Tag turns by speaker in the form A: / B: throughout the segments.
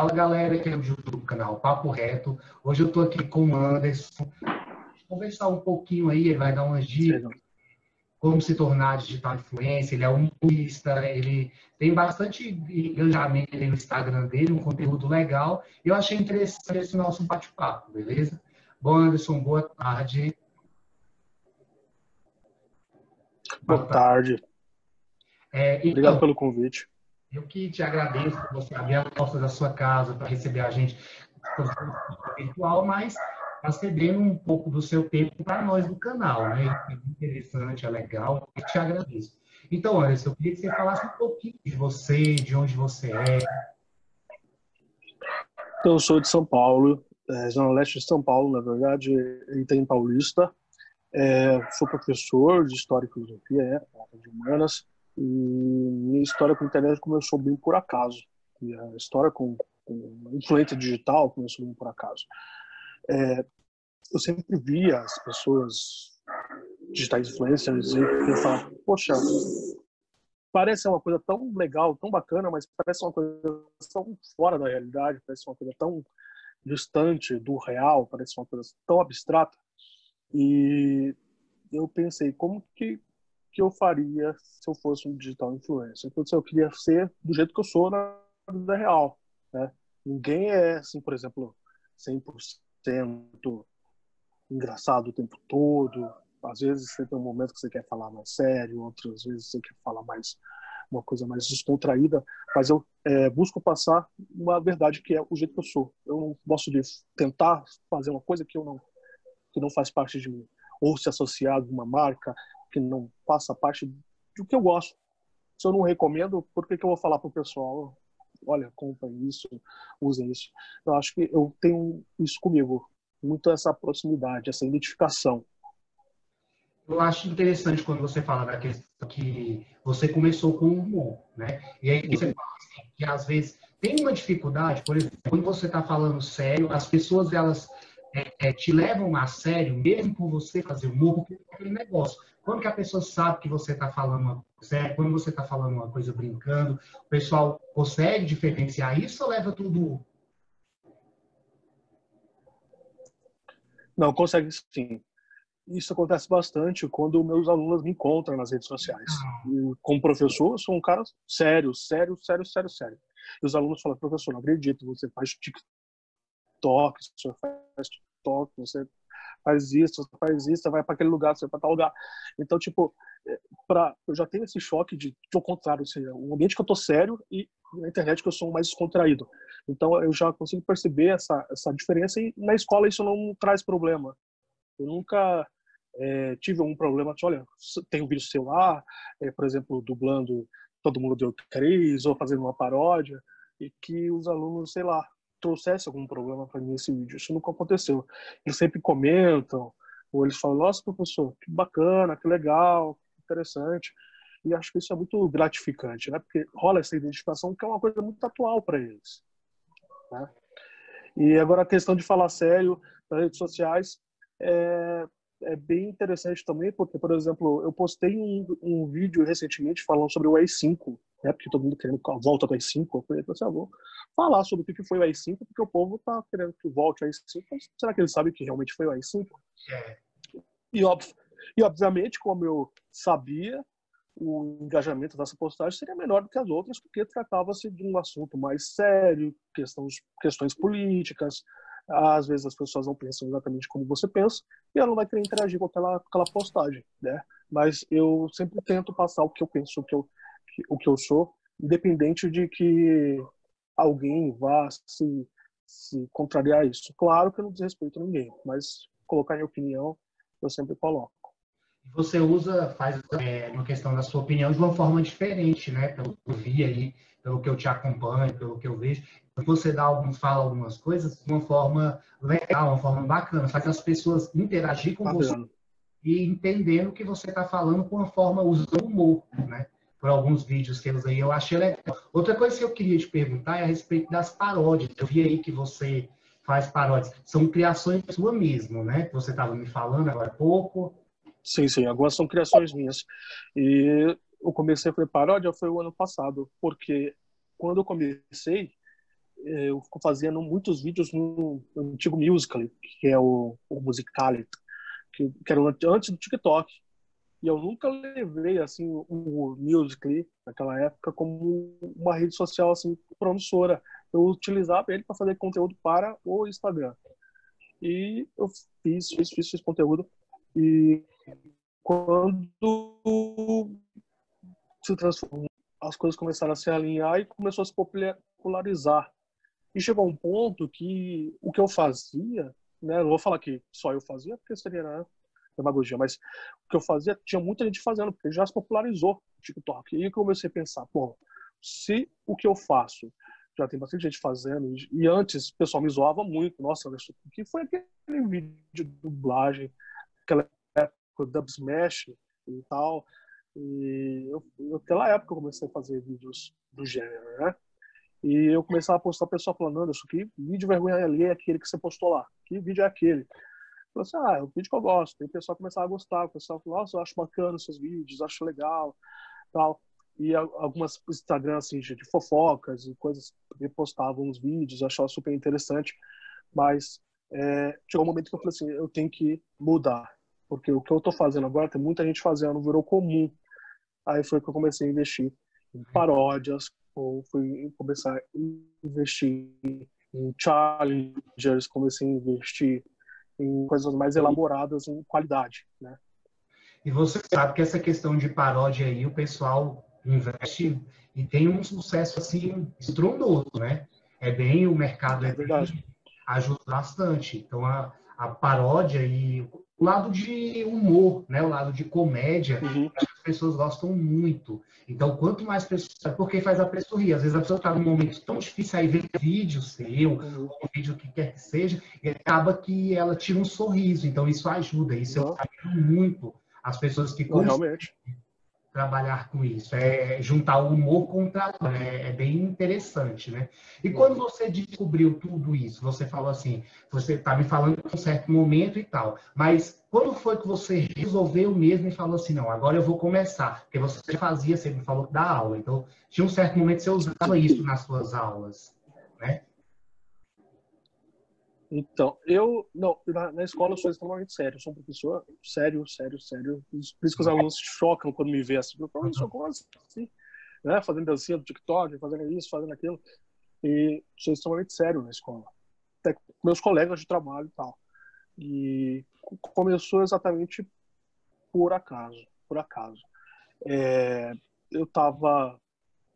A: Fala galera, que é do YouTube, canal Papo Reto. Hoje eu estou aqui com o Anderson. Conversar um pouquinho aí, ele vai dar umas dicas como se tornar digital influencer. Ele é humorista, ele tem bastante engajamento no Instagram dele, um conteúdo legal. Eu achei interessante esse nosso bate-papo, beleza? Bom, Anderson, boa tarde.
B: Boa tarde. Obrigado
A: Então,
B: pelo convite.
A: eu que te agradeço por você abrir a porta da sua casa para receber a gente virtual, mas está cedendo um pouco do seu tempo para nós do canal, né? É interessante, é legal, eu te agradeço. Então, Anderson, eu queria que você falasse um pouquinho de você, de onde você é.
B: Então, eu sou de São Paulo, Zona Leste de São Paulo, na verdade, entrei em Paulista. Sou professor de História e Filosofia, de Humanas, e minha história com a internet começou bem por acaso. E a história com influência digital começou bem por acaso. Eu sempre via as pessoas digitais influencers e pensava, poxa, parece uma coisa tão legal, tão bacana, mas parece uma coisa tão fora da realidade, parece uma coisa tão distante do real, parece uma coisa tão abstrata. E eu pensei, como que eu faria se eu fosse um digital influencer? Então, eu queria ser do jeito que eu sou na vida real, né? Ninguém é, assim, por exemplo, 100% engraçado o tempo todo. Às vezes você tem um momento que você quer falar mais sério, outras vezes você quer falar mais uma coisa mais descontraída, mas eu busco passar uma verdade que é o jeito que eu sou. Eu não gosto de tentar fazer uma coisa que não faz parte de mim, ou se associar a alguma marca que não faça parte do que eu gosto. Se eu não recomendo, por que eu vou falar para o pessoal, olha, comprem isso, usem isso? Eu acho que eu tenho isso comigo, muito essa proximidade, essa identificação.
A: Eu acho interessante quando você fala da questão que você começou com humor, né? E aí você fala assim, que às vezes tem uma dificuldade, por exemplo, quando você está falando sério, as pessoas elas te levam a sério, mesmo por você fazer humor, porque é aquele negócio. Quando que a pessoa sabe que você está falando uma coisa séria, quando você está falando uma coisa brincando, o pessoal consegue diferenciar isso ou leva tudo?
B: Não, consegue sim. Isso acontece bastante quando meus alunos me encontram nas redes sociais. E, como professor, eu sou um cara sério, sério, sério, sério, sério. E os alunos falam, professor, não acredito, você faz TikTok, você faz TikTok, você faz isso, você vai para aquele lugar, você vai para tal lugar. Então, tipo, eu já tenho esse choque de ao contrário, ou seja, um ambiente que eu tô sério e na internet que eu sou mais descontraído. Então, eu já consigo perceber essa diferença e na escola isso não traz problema. Eu nunca tive um problema de, olha, tem um vídeo celular, por exemplo, dublando Todo Mundo Deu Cris, ou fazendo uma paródia, e que os alunos, sei lá, trouxessem algum problema para mim nesse vídeo. Isso nunca aconteceu. Eles sempre comentam, ou eles falam, nossa, professor, que bacana, que legal, que interessante. E acho que isso é muito gratificante, né? Porque rola essa identificação que é uma coisa muito atual para eles, né? E agora a questão de falar sério nas redes sociais é, é bem interessante também, porque, por exemplo, eu postei um vídeo recentemente falando sobre o AI-5, né, porque todo mundo querendo a volta do AI-5. Eu falei assim, vou falar sobre o que foi o AI-5, porque o povo está querendo que volte o AI-5, mas será que eles sabem que realmente foi o AI-5? E, obviamente, como eu sabia, o engajamento dessa postagem seria menor do que as outras, porque tratava-se de um assunto mais sério, questões políticas. Às vezes as pessoas não pensam exatamente como você pensa e ela não vai querer interagir com aquela postagem, né? Mas eu sempre tento passar o que eu penso, o que eu sou, independente de que alguém vá se contrariar isso. Claro que eu não desrespeito ninguém, mas colocar minha opinião eu sempre coloco.
A: Você faz uma questão da sua opinião de uma forma diferente, né? Pelo que eu vi aí, pelo que eu te acompanho, pelo que eu vejo. Você fala algumas coisas de uma forma legal, uma forma bacana, faz as pessoas interagir com você e entendendo o que você está falando com uma forma usando humor, né? Por alguns vídeos que eu usei, eu achei legal. Outra coisa que eu queria te perguntar é a respeito das paródias. Eu vi aí que você faz paródias. São criações suas mesmo, né? Que você estava me falando agora há pouco.
B: Sim, sim. Algumas são criações minhas. E eu comecei a fazer paródia foi o ano passado, porque quando eu comecei, eu fico fazendo muitos vídeos no antigo Musical.ly, que é o Musical.ly, que era antes do TikTok. E eu nunca levei assim o Musical.ly naquela época como uma rede social assim promissora. Eu utilizava ele para fazer conteúdo para o Instagram. E eu fiz conteúdo. E quando se transformou, as coisas começaram a se alinhar e começou a se popularizar. E chegou um ponto que o que eu fazia, né, não vou falar que só eu fazia, porque seria, né, demagogia, mas o que eu fazia, tinha muita gente fazendo, porque já se popularizou o TikTok. E aí eu comecei a pensar, pô, se o que eu faço já tem bastante gente fazendo, e antes o pessoal me zoava muito, nossa, o que foi aquele vídeo de dublagem, aquela época do Dub Smash e tal. E naquela época eu comecei a fazer vídeos do gênero, né? E eu começava a postar, o pessoal falando, Anderson, que vídeo vergonha ali é aquele que você postou lá? Que vídeo é aquele? Eu falei assim, é o vídeo que eu gosto. E o pessoal começava a gostar, o pessoal falou, nossa, eu acho bacana os seus vídeos, acho legal, tal. E algumas Instagram, assim, de fofocas e coisas, postavam uns vídeos, eu achava super interessante. Mas chegou um momento que eu falei assim, eu tenho que mudar. Porque o que eu tô fazendo agora, tem muita gente fazendo, virou comum. Aí foi que eu comecei a investir em paródias, ou fui começar a investir em challengers, comecei a investir em coisas mais elaboradas em qualidade, né?
A: E você sabe que essa questão de paródia aí, o pessoal investe e tem um sucesso assim estrondoso, né? É bem, o mercado
B: É
A: é
B: verdade.
A: bem, ajuda bastante. Então a paródia e o lado de humor, né? O lado de comédia,
B: Uhum.
A: as pessoas gostam muito. Então, quanto mais pessoas, porque faz a pessoa rir. Às vezes a pessoa está num momento tão difícil, aí vê um vídeo seu,
B: Uhum.
A: ou um vídeo que quer que seja, e acaba que ela tira um sorriso. Então, isso ajuda, isso eu
B: Não,
A: admiro muito as pessoas que
B: não,
A: conseguem
B: realmente.
A: trabalhar com isso. É juntar o humor com o trabalho. É bem interessante, né? E
B: Não.
A: quando você descobriu tudo isso, você falou assim, você está me falando em um certo momento e tal, mas quando foi que você resolveu mesmo e falou assim, não, agora eu vou começar? Porque você já fazia, você me falou da aula, então tinha um certo momento que você usava isso nas suas aulas, né?
B: Então, eu, não, na escola eu sou extremamente sério, eu sou um professor sério, sério, sério. Por isso que os alunos se chocam quando me veem assim, professor, como assim? Né? Fazendo dancinha do TikTok, fazendo isso, fazendo aquilo. E sou extremamente sério na escola. Até com meus colegas de trabalho e tal. E começou exatamente por acaso, por acaso. Eu estava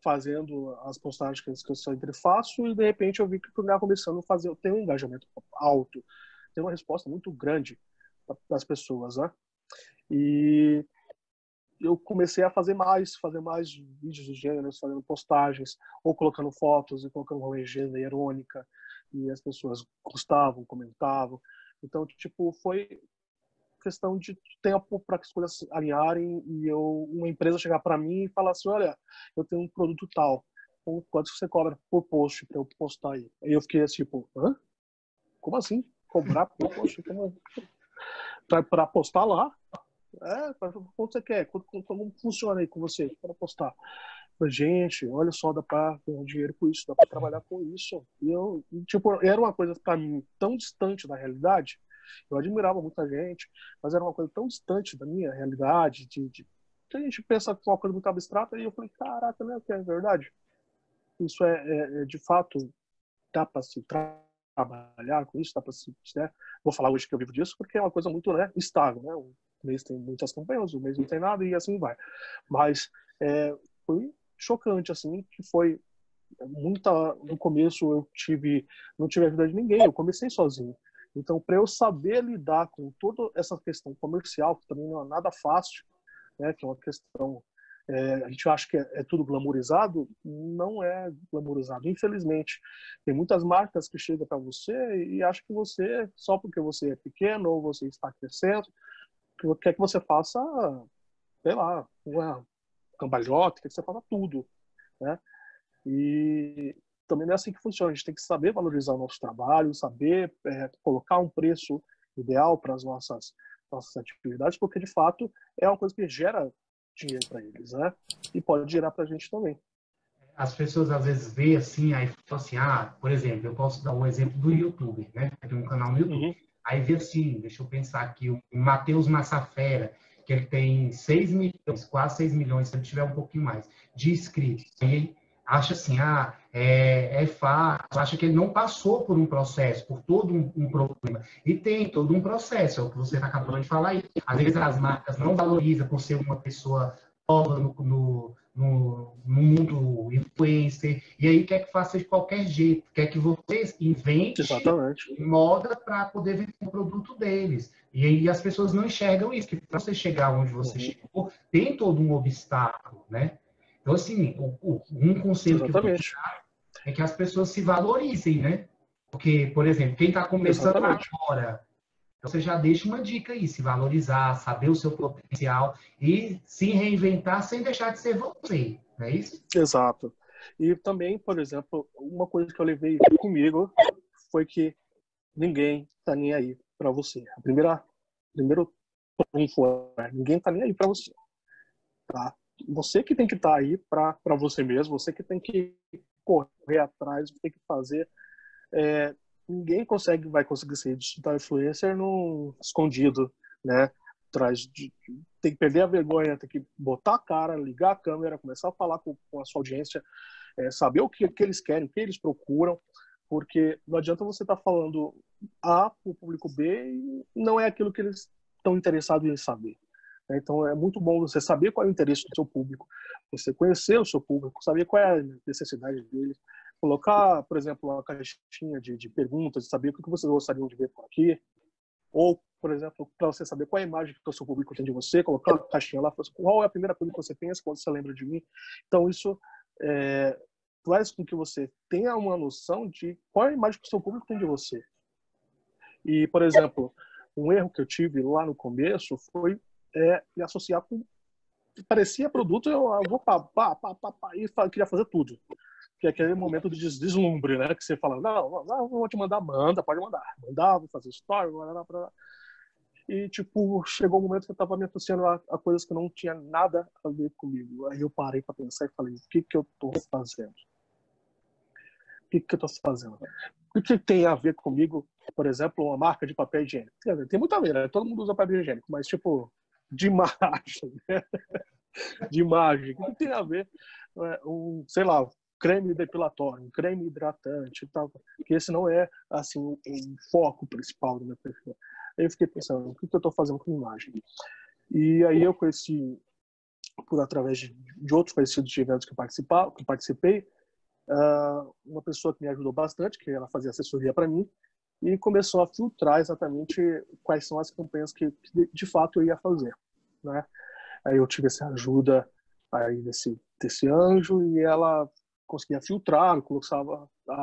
B: fazendo as postagens que eu sempre faço e de repente eu vi que eu estava começando a fazer, eu tenho um engajamento alto, tenho uma resposta muito grande das pessoas, né? E eu comecei a fazer mais vídeos do gênero, fazendo postagens, ou colocando fotos e colocando uma legenda irônica, e as pessoas gostavam, comentavam. Então, tipo, foi questão de tempo para que as coisas se alinharem e uma empresa chegar para mim e falar assim, olha, eu tenho um produto tal, quanto você cobra por post para eu postar aí? Aí eu fiquei assim, tipo, hã? Como assim? Cobrar por post? Para postar lá? Quanto você quer? Como funciona aí com você para postar? Falei, gente, olha só, dá para ganhar dinheiro com isso, dá para trabalhar com isso. Tipo, era uma coisa para mim tão distante da realidade. Eu admirava muita gente, mas era uma coisa tão distante da minha realidade, que a gente pensa que é uma coisa muito abstrata, e eu falei, caraca, né, que é verdade. Isso de fato, dá para se trabalhar com isso, dá para se, né? Vou falar hoje que eu vivo disso, porque é uma coisa muito, né, estável, né? O mês tem muitas campanhas, o mês não tem nada, e assim vai. Mas foi chocante, assim, que foi no começo não tive ajuda de ninguém, eu comecei sozinho. Então, para eu saber lidar com toda essa questão comercial, que também não é nada fácil, né, que é uma questão, a gente acha que é tudo glamourizado, não é glamourizado, infelizmente. Tem muitas marcas que chegam para você e acham que você, só porque você é pequeno ou você está crescendo, quer que você faça, sei lá, uma cambalhota, quer que você faça tudo, né? E também não é assim que funciona. A gente tem que saber valorizar o nosso trabalho, saber colocar um preço ideal para as nossas atividades, porque de fato é uma coisa que gera dinheiro para eles, né? E pode gerar para a gente também.
A: As pessoas às vezes veem assim, aí falam assim, por exemplo, eu posso dar um exemplo do YouTube, né? Tem um canal no YouTube.
B: Uhum.
A: Aí vê assim, deixa eu pensar aqui, o Matheus Massafera, que ele tem 6 milhões, quase 6 milhões, se ele tiver um pouquinho mais, de inscritos. Aí acha assim, é fácil, acha que ele não passou por um processo, por todo um problema. E tem todo um processo, é o que você está acabando de falar aí. Às vezes as marcas não valorizam por ser uma pessoa nova no mundo influencer, e aí quer que faça de qualquer jeito, quer que você invente
B: Exatamente.
A: moda para poder vender o produto deles. E aí as pessoas não enxergam isso, que para você chegar onde você chegou, tem todo um obstáculo, né? Então, assim, um conselho que eu vou
B: Exatamente.
A: dar é que as pessoas se valorizem, né? Porque, por exemplo, quem está começando
B: Exatamente.
A: agora, você já deixa uma dica aí, se valorizar, saber o seu potencial e se reinventar sem deixar de ser você, não é isso?
B: Exato. E também, por exemplo, uma coisa que eu levei comigo foi que ninguém tá nem aí para você. Primeiro trunfo é, ninguém tá nem aí para você, tá? Você que tem que estar aí para você mesmo, você que tem que correr atrás, tem que fazer. Ninguém vai conseguir ser digital influencer no escondido, né? Tem que perder a vergonha, tem que botar a cara, ligar a câmera, começar a falar com a sua audiência, saber o que eles querem, o que eles procuram, porque não adianta você estar falando A para o público B e não é aquilo que eles estão interessados em saber. Então é muito bom você saber qual é o interesse do seu público, você conhecer o seu público, saber qual é a necessidade deles, colocar, por exemplo, uma caixinha de perguntas, saber o que vocês gostariam de ver por aqui, ou, por exemplo, para você saber qual é a imagem que o seu público tem de você, colocar uma caixinha lá, qual é a primeira coisa que você pensa quando você lembra de mim. Então isso faz com que você tenha uma noção de qual é a imagem que o seu público tem de você. E, por exemplo, um erro que eu tive lá no começo foi me associar com parecia produto, eu vou e queria fazer tudo. Que é aquele momento de deslumbre, né? Que você fala, não, vou te mandar, pode mandar. Mandar, vou fazer story, e, tipo, chegou um momento que eu tava me associando a coisas que não tinha nada a ver comigo. Aí eu parei para pensar e falei, o que que eu tô fazendo? O que que eu tô fazendo? O que tem a ver comigo, por exemplo, uma marca de papel higiênico? Tem muito a ver, né? Todo mundo usa papel higiênico, mas, tipo, de imagem, né? De imagem. O que tem a ver sei lá, creme depilatório, um creme hidratante e tal, que esse não é, assim, o foco principal do meu perfil. Aí eu fiquei pensando, o que eu estou fazendo com imagem? E aí eu conheci, através de outros conhecidos de eventos que eu participei, uma pessoa que me ajudou bastante, que ela fazia assessoria para mim, e começou a filtrar exatamente quais são as campanhas que de fato eu ia fazer, né? Aí eu tive essa ajuda aí desse anjo e ela conseguia filtrar,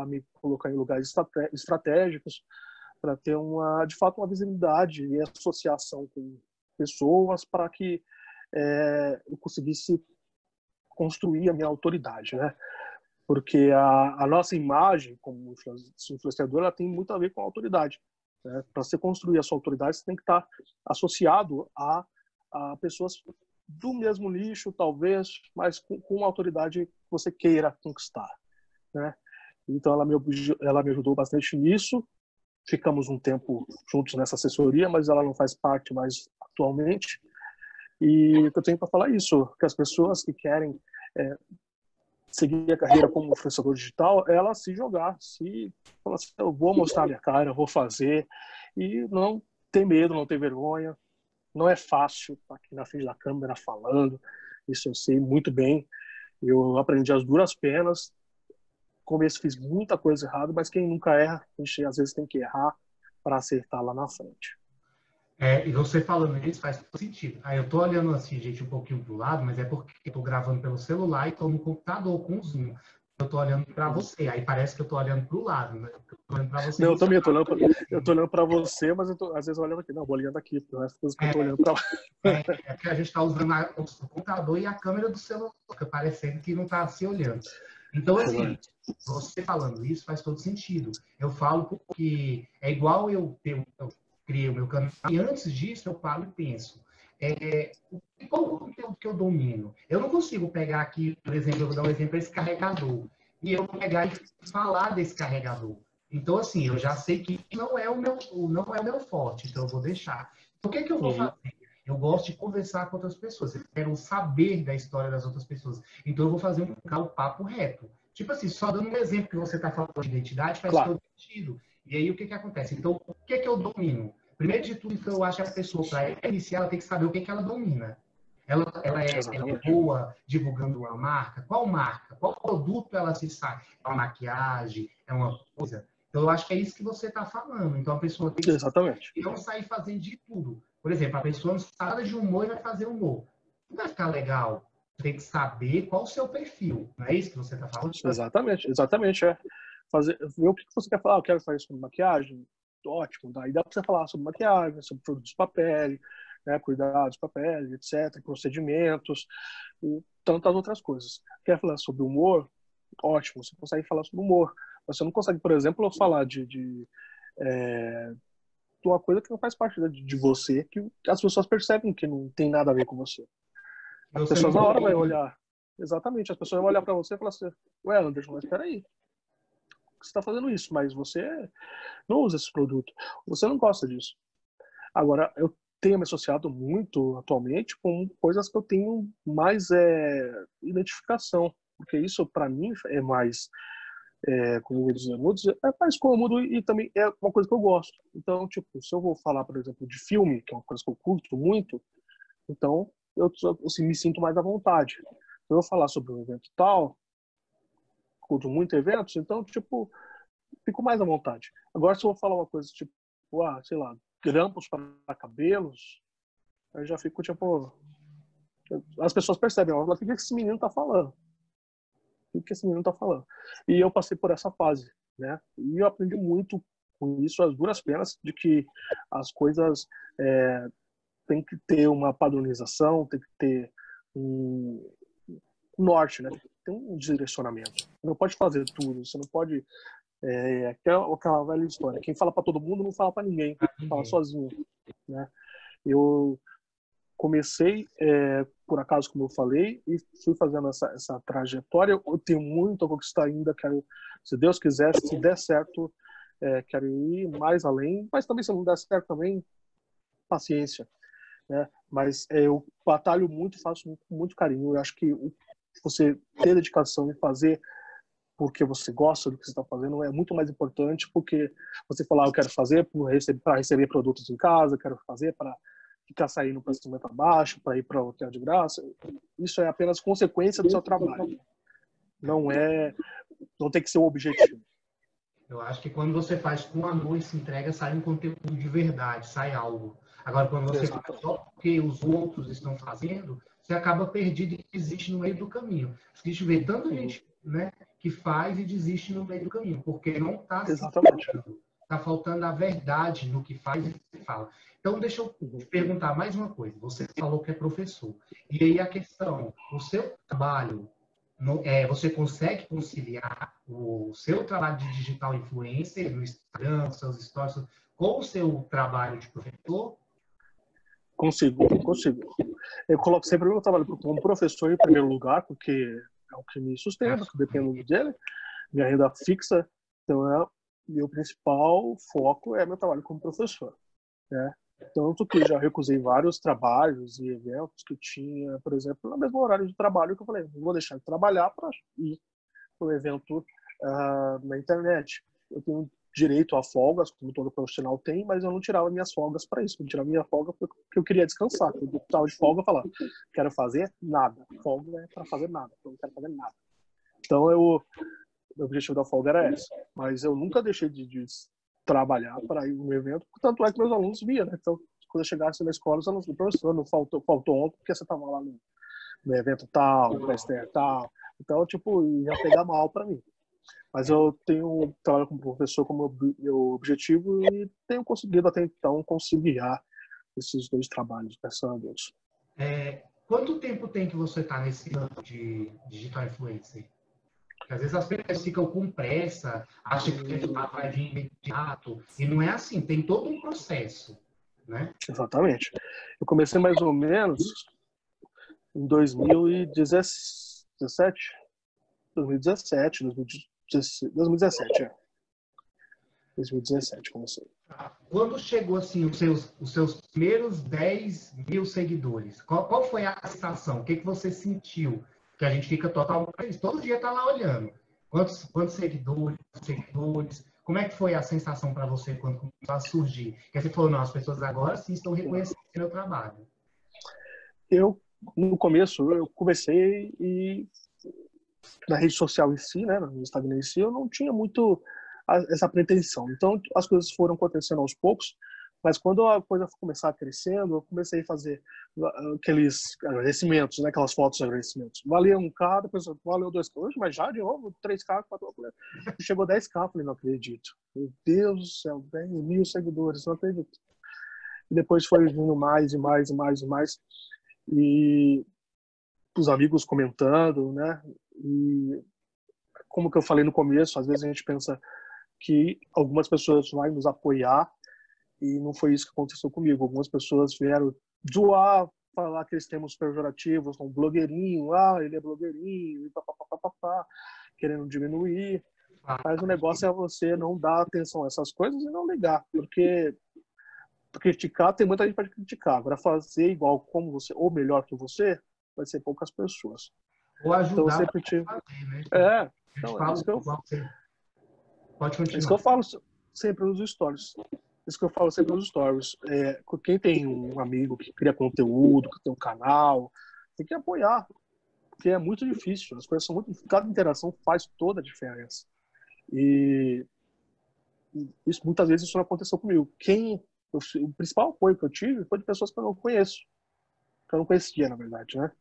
B: me colocar em lugares estratégicos para ter de fato uma visibilidade e associação com pessoas para que eu conseguisse construir a minha autoridade, né? Porque a nossa imagem como influenciador ela tem muito a ver com a autoridade. Né? Para você construir a sua autoridade, você tem que estar associado a pessoas do mesmo nicho, talvez, mas com uma autoridade que você queira conquistar. Né? Então, ela me ajudou bastante nisso. Ficamos um tempo juntos nessa assessoria, mas ela não faz parte mais atualmente. E o que eu tenho para falar é isso, que as pessoas que querem seguir a carreira como influenciador digital, ela se jogar, falar assim, eu vou mostrar minha cara, eu vou fazer, e não ter medo, não ter vergonha. Não é fácil estar aqui na frente da câmera falando, isso eu sei muito bem. Eu aprendi as duras penas. No começo fiz muita coisa errada, mas quem nunca erra, a gente às vezes tem que errar para acertar lá na frente.
A: E você falando isso faz todo sentido. Aí eu tô olhando assim, gente, um pouquinho pro lado, mas é porque eu tô gravando pelo celular e tô no computador com o Zoom. Eu tô olhando para você, aí parece que eu tô olhando pro lado, né? Eu tô olhando para você.
B: Não, eu também, eu tô olhando para você, mas às vezes olhando aqui, não, vou olhando aqui, porque as coisas que eu tô olhando para lá.
A: É que a gente está usando o computador e a câmera do celular, parecendo que não está se olhando. Então, assim, você falando isso faz todo sentido. Eu falo porque é igual eu criei o meu canal, e antes disso eu falo e penso. Qual o conteúdo que eu domino. Eu não consigo pegar aqui, por exemplo, eu vou dar um exemplo, esse carregador, e eu pegar e falar desse carregador. Então, assim, eu já sei que não é o meu forte, então eu vou deixar. Então, o que que eu vou fazer? Eu gosto de conversar com outras pessoas. Eu quero saber da história das outras pessoas. Então, eu vou fazer um papo reto. Tipo assim, só dando um exemplo que você está falando de identidade, faz todo sentido. E aí, o que que acontece? Então, o que que eu domino? Primeiro de tudo, então, eu acho que a pessoa, para iniciar, ela tem que saber o que que ela domina. Ela é boa divulgando uma marca? Qual marca? Qual produto ela se sai? É uma maquiagem? É uma coisa? Então, eu acho que é isso que você está falando. Então, a pessoa tem que não sair fazendo de tudo. Por exemplo, a pessoa não sabe de humor e vai fazer humor. Não vai ficar legal. Você tem que saber qual o seu perfil. Não é isso que você está falando?
B: Exatamente. Ver o que você quer falar. Eu quero fazer sobre maquiagem. Ótimo. Daí dá para você falar sobre maquiagem, sobre produtos para pele, né, cuidados para pele, etc., procedimentos e tantas outras coisas. Quer falar sobre humor? Ótimo. Você consegue falar sobre humor. Você não consegue, por exemplo, falar de uma coisa que não faz parte de você, que as pessoas percebem que não tem nada a ver com você. As pessoas na hora vão olhar. Exatamente. As pessoas vão olhar para você e falar assim: ué, Anderson, mas peraí. Você está fazendo isso, mas você não usa esse produto. Você não gosta disso. Agora, eu tenho me associado muito atualmente com coisas que eu tenho mais identificação. Porque isso, para mim, é mais, como eu vou dizer, é mais cômodo e também é uma coisa que eu gosto. Então, tipo, se eu vou falar, por exemplo, de filme, que é uma coisa que eu curto muito, então eu assim, me sinto mais à vontade. Se eu vou falar sobre um evento tal, curto muito eventos, então, tipo, fico mais à vontade. Agora, se eu vou falar uma coisa tipo, sei lá, grampos para cabelos, aí já fico, tipo... As pessoas percebem, ó, o que esse menino tá falando? O que esse menino tá falando? E eu passei por essa fase, né? E eu aprendi muito com isso, as duras penas, de que as coisas tem que ter uma padronização, tem que ter um norte, né? Tem um direcionamento. Você não pode fazer tudo, você não pode... aquela velha história. Quem fala para todo mundo não fala para ninguém, fala sozinho, né? Eu comecei, por acaso, como eu falei, e fui fazendo essa trajetória. Eu tenho muito a conquistar ainda, quero, se Deus quiser, se der certo, quero ir mais além, mas também se não der certo também, paciência, né? Mas eu batalho muito, faço com muito carinho. Eu acho que você ter dedicação e fazer porque você gosta do que você está fazendo é muito mais importante, porque você falar, eu quero fazer para receber produtos em casa, quero fazer para ficar saindo para cima e para baixo, para ir para o hotel de graça. Isso é apenas consequência do seu trabalho. Não tem que ser o objetivo.
A: Eu acho que quando você faz com amor e se entrega, sai um conteúdo de verdade, sai algo. Agora, quando você faz só porque os outros estão fazendo, você acaba perdido e desiste no meio do caminho. A gente vê tanta gente, né, que faz e desiste no meio do caminho, porque não está se faltando. Está faltando a verdade no que faz e se fala. Então, deixa eu te perguntar mais uma coisa. Você falou que é professor. E aí a questão, o seu trabalho, você consegue conciliar o seu trabalho de digital influencer no Instagram, seus stories, com o seu trabalho de professor?
B: Consigo. Eu coloco sempre o meu trabalho como professor em primeiro lugar, porque é o que me sustenta, que dependo dele, minha renda fixa. Então, meu principal foco é meu trabalho como professor, né? Tanto que já recusei vários trabalhos e eventos que eu tinha, por exemplo, no mesmo horário de trabalho, que eu falei, não vou deixar de trabalhar para ir para o evento na internet. Eu tenho direito a folgas, como todo profissional tem, mas eu não tirava minhas folgas para isso. Eu tirava minha folga porque eu queria descansar. Eu estava de folga e falava, quero fazer nada. Folga é para fazer nada, eu não quero fazer nada. Então, o objetivo da folga era esse. Mas eu nunca deixei de trabalhar para ir no evento, tanto é que meus alunos viam, né? Então, quando eu chegasse na escola, os alunos do professor, não faltou ontem, porque você estava lá no evento tal, no festival tal. Então, tipo, ia pegar mal para mim. Mas eu trabalho como professor como meu objetivo e tenho conseguido até então conciliar esses dois trabalhos, graças a Deus.
A: Quanto tempo tem que você está nesse campo de digital influencer? Porque às vezes as pessoas ficam com pressa, acham que o resultado vai vir imediato, e não é assim, tem todo um processo, né?
B: Exatamente. Eu comecei mais ou menos Em 2017? 2017, 2017, é. 2017 comecei.
A: Quando chegou assim os seus primeiros 10 mil seguidores, qual foi a sensação? O que você sentiu? Que a gente fica totalmente, todo dia tá lá olhando. Quantos seguidores? Como é que foi a sensação para você quando começou a surgir? Que você falou, não, as pessoas agora sim estão reconhecendo o meu trabalho.
B: No começo, eu comecei e na rede social em si, né, no Instagram em si, eu não tinha muito essa pretensão. Então, as coisas foram acontecendo aos poucos, mas quando a coisa começar a crescendo, eu comecei a fazer aqueles agradecimentos, né, aquelas fotos de agradecimentos. Valeu 1K, depois valeu 2K, mas já de novo, 3K, 4K. Chegou 10K, falei, não acredito. Meu Deus do céu, 10 mil seguidores, não acredito. E depois foi vindo mais e mais e mais e mais. E os amigos comentando, né? E como que eu falei no começo, às vezes a gente pensa que algumas pessoas vão nos apoiar e não foi isso que aconteceu comigo. Algumas pessoas vieram zoar, falar aqueles termos pejorativos, como blogueirinho, ele é blogueirinho, e papapá, querendo diminuir. Mas o negócio é você não dar atenção a essas coisas e não ligar, porque criticar, tem muita gente para criticar. Agora, fazer igual como você, ou melhor que você, vai ser poucas pessoas.
A: Ou ajudar
B: então, eu sempre
A: a fazer, né?
B: Então, é isso que eu...
A: Pode continuar.
B: Isso que eu falo sempre nos stories. Isso que eu falo sempre nos stories. Quem tem um amigo que cria conteúdo, que tem um canal, tem que apoiar. Porque é muito difícil. As coisas são muito... Cada interação faz toda a diferença. E isso, muitas vezes isso não aconteceu comigo. O principal apoio que eu tive foi de pessoas que eu não conheço. Que eu não conhecia, na verdade, né?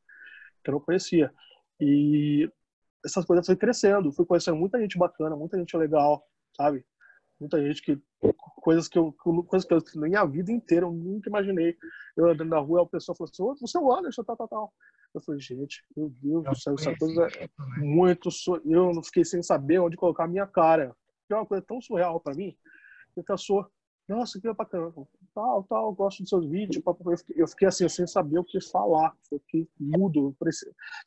B: Que eu não conhecia. E essas coisas foi crescendo. Fui conhecendo muita gente bacana, muita gente legal, sabe? Muita gente que... Coisas que eu nem a vida inteira eu nunca imaginei. Eu andando na rua, a pessoa falou assim, você é o Anderson, tal. Eu falei, gente, meu Deus do céu, essa coisa é muito... Eu não fiquei sem saber onde colocar a minha cara. Que é uma coisa tão surreal pra mim. Eu pensou, nossa, que é bacana. Tal, gosto dos seus vídeos. Eu fiquei assim, sem saber o que falar. Eu fiquei mudo.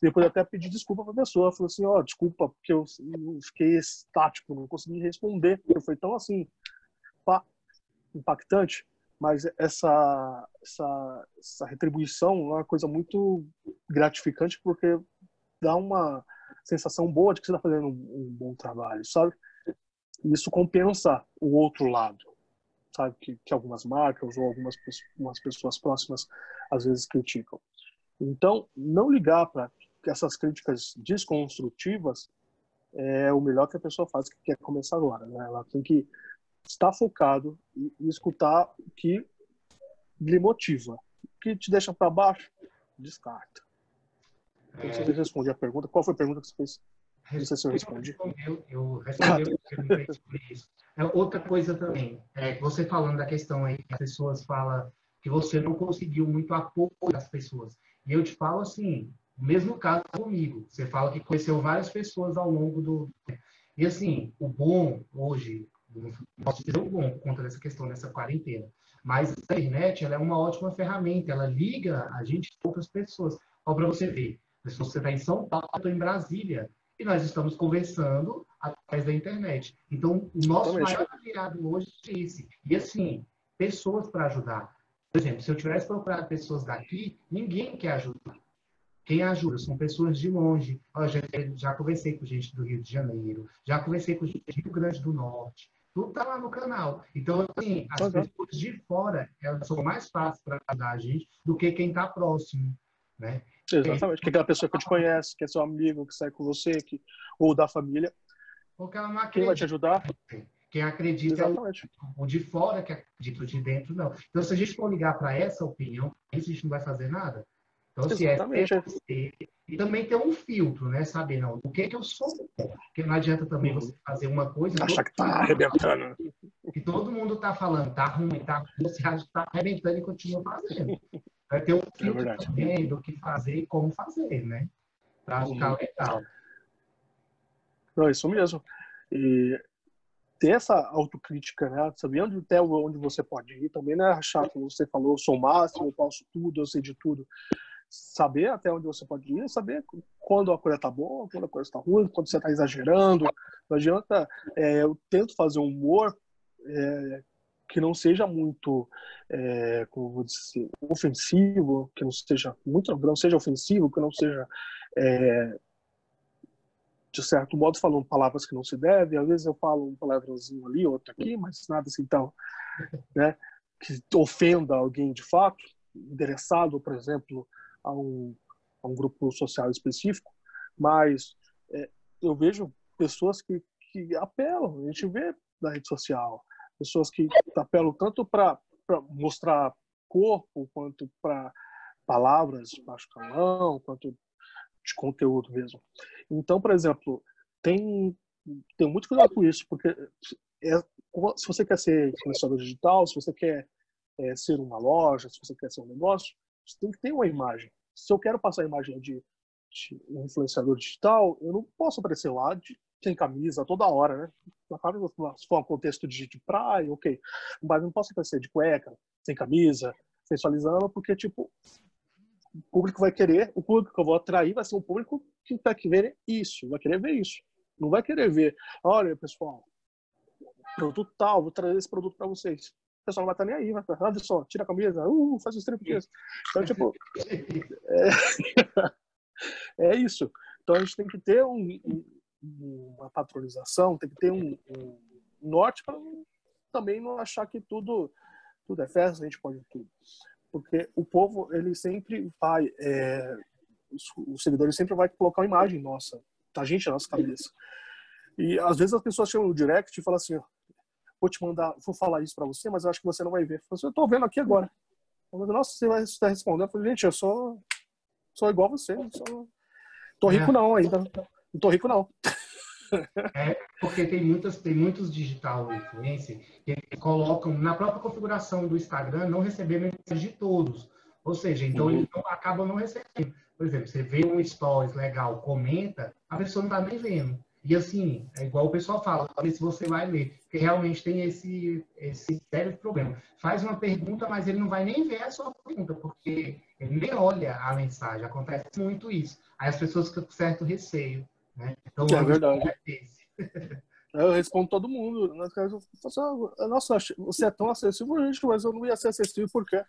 B: Depois eu até pedi desculpa pra pessoa. Falei assim, desculpa, porque eu fiquei estático, não consegui responder. Porque foi tão assim, impactante. Mas essa retribuição é uma coisa muito gratificante, porque dá uma sensação boa de que você está fazendo um bom trabalho, sabe? E isso compensa o outro lado, sabe? Que algumas marcas ou algumas pessoas próximas às vezes criticam. Então, não ligar para essas críticas desconstrutivas é o melhor que a pessoa faz, que quer começar agora, né? Ela tem que estar focado e escutar o que lhe motiva. O que te deixa para baixo, descarta. Você responde a pergunta. Qual foi a pergunta que você fez? Não sei se eu respondi.
A: Eu respondi sobre isso. Outra coisa também, você falando da questão aí, que as pessoas falam que você não conseguiu muito apoio das pessoas. E eu te falo assim, o mesmo caso comigo. Você fala que conheceu várias pessoas ao longo do... E assim, o bom hoje, não posso dizer o bom por conta dessa questão, dessa quarentena, mas a internet ela é uma ótima ferramenta, ela liga a gente com outras pessoas. Ó, para você ver, se você está em São Paulo, eu estou em Brasília, e nós estamos conversando através da internet. Então, o nosso maior aliado hoje é esse. E, assim, pessoas para ajudar. Por exemplo, se eu tivesse procurado pessoas daqui, ninguém quer ajudar. Quem ajuda são pessoas de longe. Eu já conversei com gente do Rio de Janeiro, já conversei com gente do Rio Grande do Norte. Tudo está lá no canal. Então, assim, as pessoas de fora, elas são mais fáceis para ajudar a gente do que quem está próximo, né?
B: Exatamente. Que aquela pessoa que te conhece, que é seu amigo, que sai com você, ou da família.
A: Porque ela não acredita.
B: Quem vai te ajudar?
A: Quem acredita
B: Exatamente.
A: é o de fora que acredita, o de dentro não. Então, se a gente for ligar para essa opinião, a gente não vai fazer nada. Então, se e também ter um filtro, né? Saber, não, o que eu sou bom. Porque não adianta também você fazer uma coisa...
B: Achar que tá arrebentando.
A: Que todo mundo tá falando, tá ruim, você acha que tá arrebentando e continua fazendo. Vai ter um filtro também do que fazer e como fazer, né? Para ficar legal.
B: Não, isso mesmo. E ter essa autocrítica, né? Sabendo até onde você pode ir também, não é achar que você falou, eu sou o máximo, eu posso tudo, eu sei de tudo. saber até onde você pode ir, saber quando a coisa está boa, quando a coisa está ruim, quando você está exagerando. Não adianta, eu tento fazer um humor que não seja muito, como eu vou dizer, ofensivo, que não seja muito, não seja ofensivo, que não seja, de certo modo, falando palavras que não se deve. Às vezes eu falo um palavrãozinho ali, outro aqui, mas nada assim tão, né, que ofenda alguém de fato, endereçado, por exemplo, a um grupo social específico. Mas eu vejo pessoas que apelam, a gente vê na rede social, pessoas que apelam tanto para mostrar corpo, quanto para palavras de baixo calão, quanto de conteúdo mesmo. Então, por exemplo, tem muito cuidado com isso, porque se você quer ser influenciador digital, se você quer ser uma loja, se você quer ser um negócio, você tem que ter uma imagem. Se eu quero passar a imagem de um influenciador digital, eu não posso aparecer lá sem camisa toda hora, né? Se for um contexto de praia, ok. Mas eu não posso aparecer de cueca, sem camisa, sensualizando, porque, tipo, o público vai querer, o público que eu vou atrair vai ser um público que vai querer isso, vai querer ver isso. Não vai querer ver, olha, pessoal, produto tal, vou trazer esse produto para vocês. O pessoal não vai estar nem aí, vai falar, Anderson, tira a camisa, faz o striptease. Então, tipo, é isso. Então, a gente tem que ter uma patronização, tem que ter um norte para também não achar que tudo é festa, a gente pode tudo. Porque o povo, ele sempre vai, os seguidores sempre vai colocar uma imagem nossa, da gente na nossa cabeça. E às vezes as pessoas chegam no direct e falam assim, vou te mandar, vou falar isso para você, mas eu acho que você não vai ver. Eu falo assim, eu tô vendo aqui agora. Eu falo, nossa, você vai estar respondendo. Eu falo, gente, eu sou igual você, não tô rico não ainda. Não tô rico não.
A: Porque tem muitos digital influencers que colocam na própria configuração do Instagram não receber mensagem de todos. Ou seja, então eles acabam não recebendo. Por exemplo, você vê um stories legal, comenta, a pessoa não está nem vendo. E assim, é igual o pessoal fala, não sei se você vai ler, porque realmente tem esse sério problema. Faz uma pergunta, mas ele não vai nem ver a sua pergunta, porque ele nem olha a mensagem. Acontece muito isso. Aí as pessoas ficam com certo receio. Né? Então,
B: é verdade. Eu respondo todo mundo. Nossa, você é tão acessível, gente, mas eu não ia ser acessível por quê?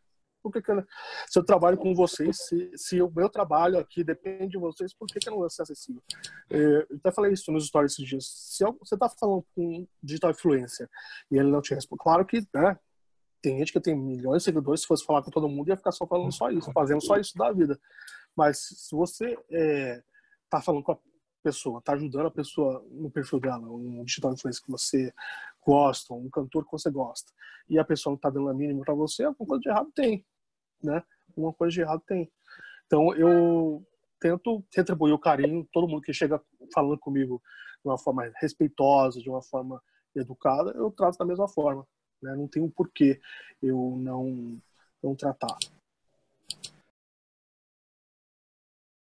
B: Se eu trabalho com vocês, se o meu trabalho aqui depende de vocês, por que eu não vou ser acessível? Eu até falei isso nos stories esses dias. Se você está falando com um digital influencer e ele não te responde, claro que, né, tem gente que tem milhões de seguidores, se fosse falar com todo mundo, ia ficar só falando só isso, fazendo só isso da vida. Mas se você está falando com a pessoa, está ajudando a pessoa no perfil dela, um digital influencer que você gosta, um cantor que você gosta, e a pessoa não está dando a mínima para você, alguma coisa de errado tem. Né? Uma coisa de errado tem. Então eu tento retribuir o carinho, todo mundo que chega falando comigo de uma forma respeitosa, de uma forma educada, eu trato da mesma forma, né? Não tem um porquê eu não tratar.